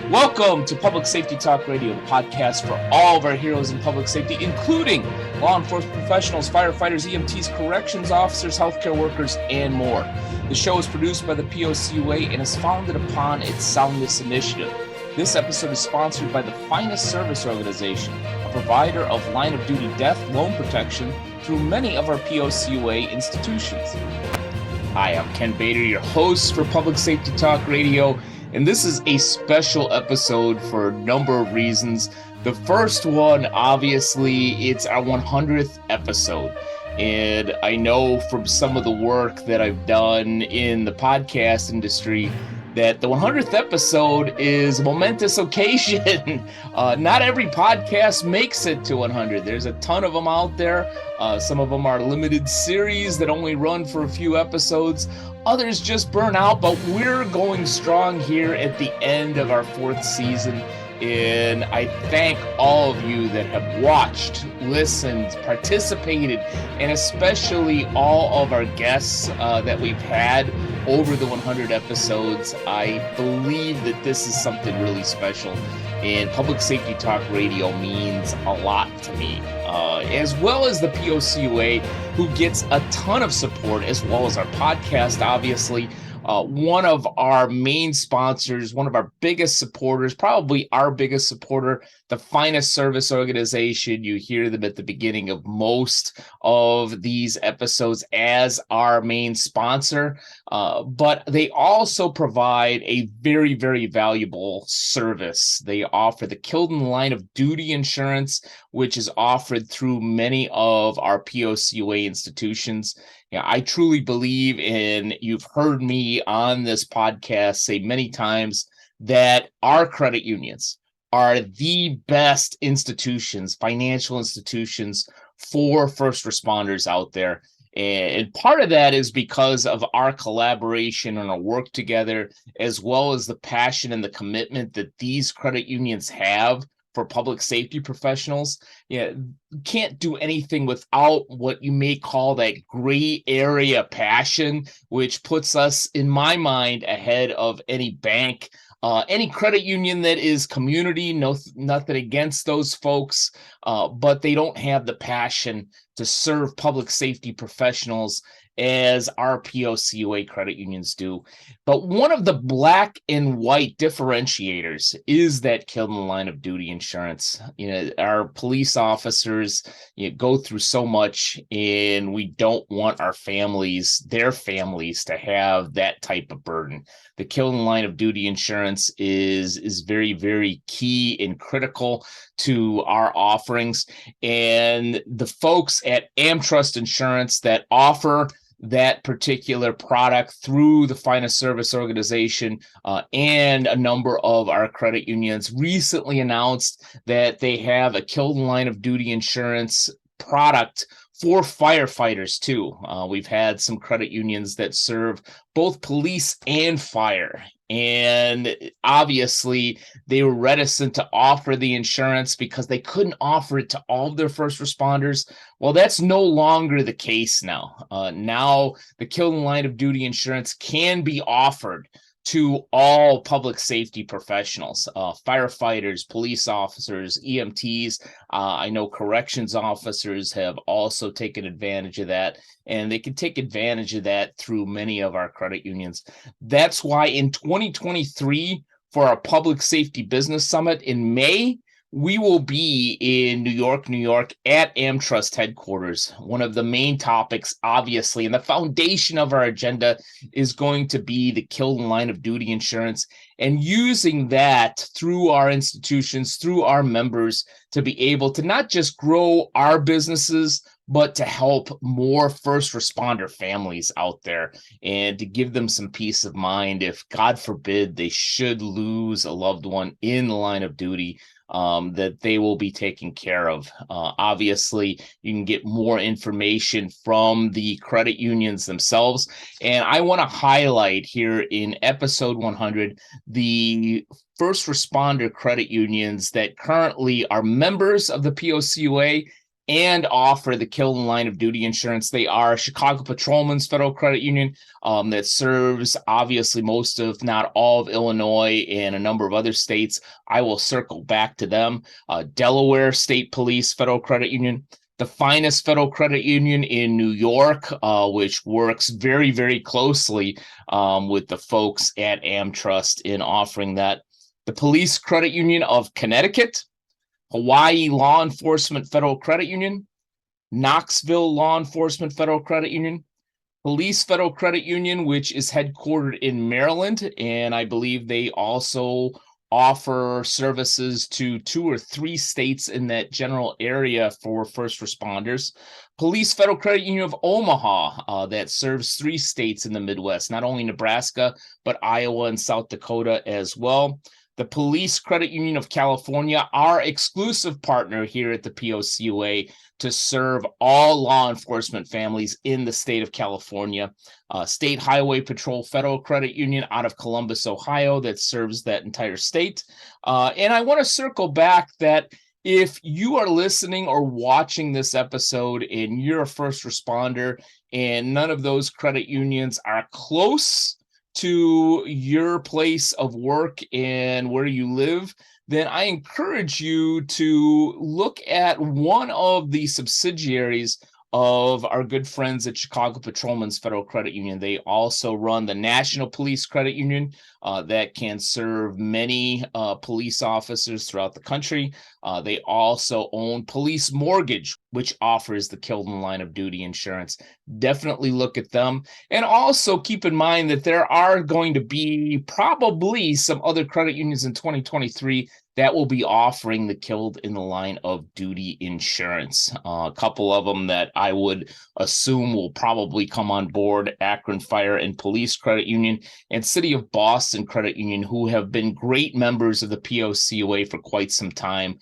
Welcome to Public Safety Talk Radio, the podcast for all of our heroes in public safety, including law enforcement professionals, firefighters, EMTs, corrections officers, healthcare workers, and more. The show is produced by the POCUA and is founded upon its Soundness Initiative. This episode is sponsored by the Finest Service Organization, a provider of line-of-duty death loan protection through many of our POCUA institutions. Hi, I'm Ken Bator, your host for Public Safety Talk Radio. And this is a special episode for a number of reasons. The first one, obviously, it's our 100th episode. And I know from some of the work that I've done in the podcast industry that the 100th episode is a momentous occasion. Not every podcast makes it to 100. There's a ton of them out there. Some of them are limited series that only run for a few episodes. Others just burn out, but we're going strong here at the end of our fourth season. And I thank all of you that have watched, listened, participated, and especially all of our guests that we've had over the 100 episodes. I believe that this is something really special, and Public Safety Talk Radio means a lot to me, as well as the POCUA, who gets a ton of support, as well as our podcast, obviously. One of our main sponsors, one of our biggest supporters, probably our biggest supporter, the Finest Service Organization. You hear them at the beginning of most of these episodes as our main sponsor, but they also provide a very, very valuable service. They offer the KILOD line of duty insurance, which is offered through many of our POCUA institutions. Yeah, I truly believe, and you've heard me on this podcast say many times, that our credit unions are the best institutions, financial institutions for first responders out there. And part of that is because of our collaboration and our work together, as well as the passion and the commitment that these credit unions have for public safety professionals. Yeah, you can't do anything without what you may call that gray area passion, which puts us, in my mind, ahead of any bank, any credit union that is community. Nothing against those folks, but they don't have the passion to serve public safety professionals as our POCUA credit unions do. But one of the black and white differentiators is that KILOD line of duty insurance. Our police officers go through so much, and we don't want their families to have that type of burden. The KILOD line of duty insurance is very, very key and critical to our offerings. And the folks at AmTrust Insurance that offer that particular product through the Finest Service Organization and a number of our credit unions recently announced that they have a KILOD line of duty insurance product for firefighters too. We've had some credit unions that serve both police and fire. And obviously, they were reticent to offer the insurance because they couldn't offer it to all of their first responders. Well, that's no longer the case now. Now, the KILOD line of duty insurance can be offered to all public safety professionals, firefighters, police officers, EMTs. I know corrections officers have also taken advantage of that, and they can take advantage of that through many of our credit unions. That's why in 2023, for our Public Safety Business Summit in May, we will be in New York, at AmTrust headquarters. One of the main topics, obviously, and the foundation of our agenda is going to be the KILOD line of duty insurance, and using that through our institutions, through our members, to be able to not just grow our businesses, but to help more first responder families out there and to give them some peace of mind if, God forbid, they should lose a loved one in the line of duty. That they will be taken care of. Obviously, you can get more information from the credit unions themselves. And I want to highlight here in episode 100 the first responder credit unions that currently are members of the POCUA and offer the killed in line of duty insurance. They are Chicago Patrolmen's Federal Credit Union that serves obviously most of, not all of Illinois and a number of other states. I will circle back to them. Delaware State Police Federal Credit Union, the finest federal credit union in New York, which works very, very closely with the folks at AmTrust in offering that. The Police Credit Union of Connecticut, Hawaii Law Enforcement Federal Credit Union, Knoxville Law Enforcement Federal Credit Union, Police Federal Credit Union, which is headquartered in Maryland, and I believe they also offer services to 2 or 3 states in that general area for first responders. Police Federal Credit Union of Omaha, that serves 3 states in the Midwest, not only Nebraska, but Iowa and South Dakota as well. The Police Credit Union of California, our exclusive partner here at the POCUA to serve all law enforcement families in the state of California. State Highway Patrol Federal Credit Union out of Columbus, Ohio, that serves that entire state. And I want to circle back that if you are listening or watching this episode and you're a first responder and none of those credit unions are close to your place of work and where you live, then I encourage you to look at one of the subsidiaries of our good friends at Chicago Patrolmen's Federal Credit Union. They also run the National Police Credit Union that can serve many police officers throughout the country. They also own Police Mortgage, which offers the killed in line of duty insurance. Definitely look at them. And also keep in mind that there are going to be probably some other credit unions in 2023 that will be offering the killed in the line of duty insurance. A couple of them that I would assume will probably come on board: Akron Fire and Police Credit Union and City of Boston Credit Union, who have been great members of the POCUA for quite some time.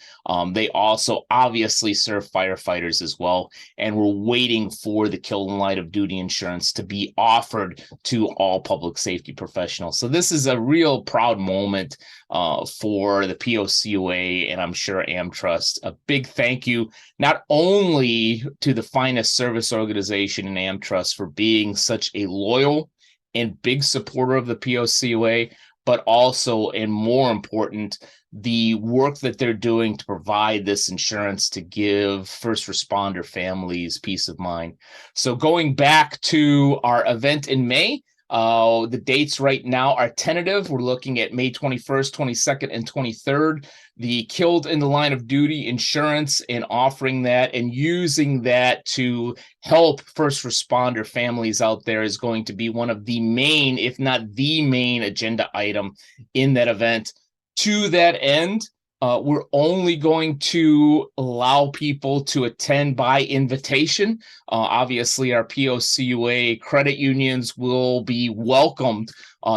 They also obviously serve firefighters as well, and we're waiting for the killed in line of duty insurance to be offered to all public safety professionals. So this is a real proud moment for the POCUA, and I'm sure AmTrust. A big thank you not only to the finest service organization in AmTrust for being such a loyal and big supporter of the POCUA, but also, and more important, the work that they're doing to provide this insurance to give first responder families peace of mind. So going back to our event in May, the dates right now are tentative. We're looking at May 21st, 22nd, and 23rd. The killed in the line of duty insurance and offering that and using that to help first responder families out there is going to be one of the main, if not the main, agenda item in that event. To that end, we're only going to allow people to attend by invitation. Obviously, our POCUA credit unions will be welcomed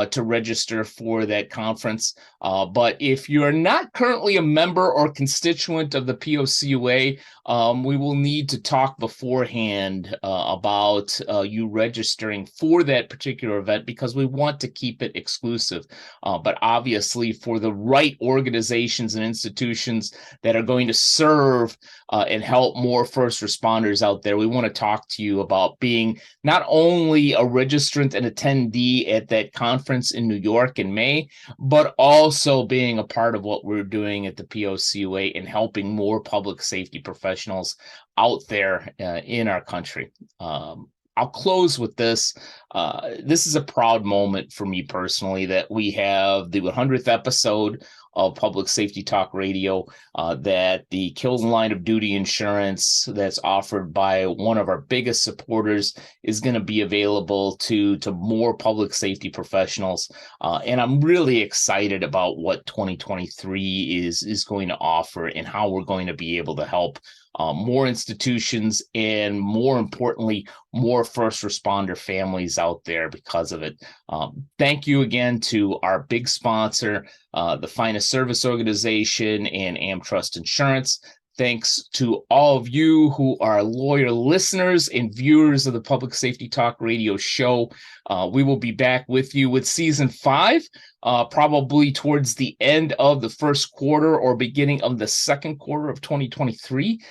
to register for that conference. But if you're not currently a member or constituent of the POCUA, we will need to talk beforehand about you registering for that particular event, because we want to keep it exclusive. But obviously, for the right organizations and institutions that are going to serve and help more first responders out there, we want to talk to you about being not only a registrant and attendee at that conference in New York in May, but also being a part of what we're doing at the POCUA and helping more public safety professionals out there in our country. I'll close with this. This is a proud moment for me personally that we have the 100th episode of Public Safety Talk Radio, that the killed in line of duty insurance that's offered by one of our biggest supporters is going to be available to more public safety professionals. And I'm really excited about what 2023 is going to offer and how we're going to be able to help more institutions and, more importantly, more first responder families out there because of it. Thank you again to our big sponsor, the finest service organization, and AmTrust Insurance. Thanks to all of you who are loyal listeners and viewers of the Public Safety Talk Radio show. We will be back with you with season 5, probably towards the end of the first quarter or beginning of the second quarter of 2023.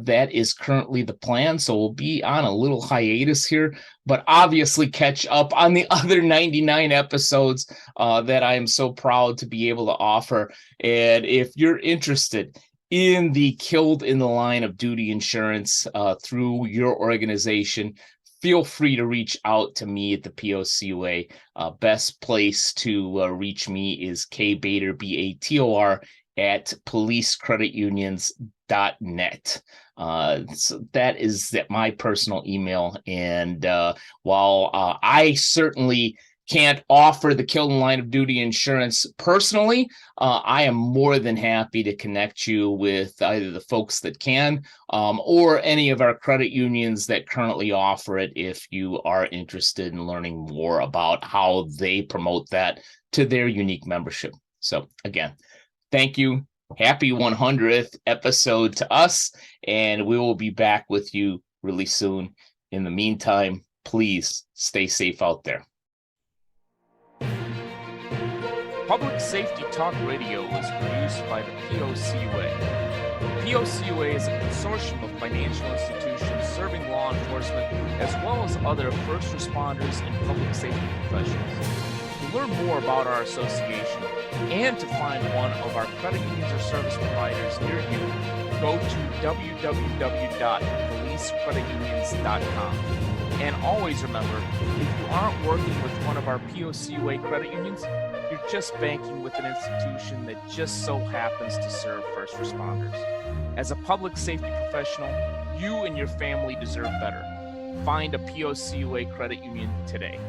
That is currently the plan. So we'll be on a little hiatus here, but obviously catch up on the other 99 episodes that I am so proud to be able to offer. And if you're interested in the killed in the line of duty insurance through your organization, feel free to reach out to me at the POCUA. Best place to reach me is Bator, Bator, at policecreditunions.net. So that is my personal email. And while I certainly can't offer the killed in line of duty insurance personally, I am more than happy to connect you with either the folks that can or any of our credit unions that currently offer it if you are interested in learning more about how they promote that to their unique membership. So again, thank you. Happy 100th episode to us, and we will be back with you really soon. In the meantime, please stay safe out there. Public Safety Talk Radio is produced by the POCUA. POCUA is a consortium of financial institutions serving law enforcement as well as other first responders and public safety professionals. To learn more about our association and to find one of our credit unions or service providers near you, go to www.policecreditunions.com. And always remember, if you aren't working with one of our POCUA credit unions, you're just banking with an institution that just so happens to serve first responders. As a public safety professional, you and your family deserve better. Find a POCUA credit union today.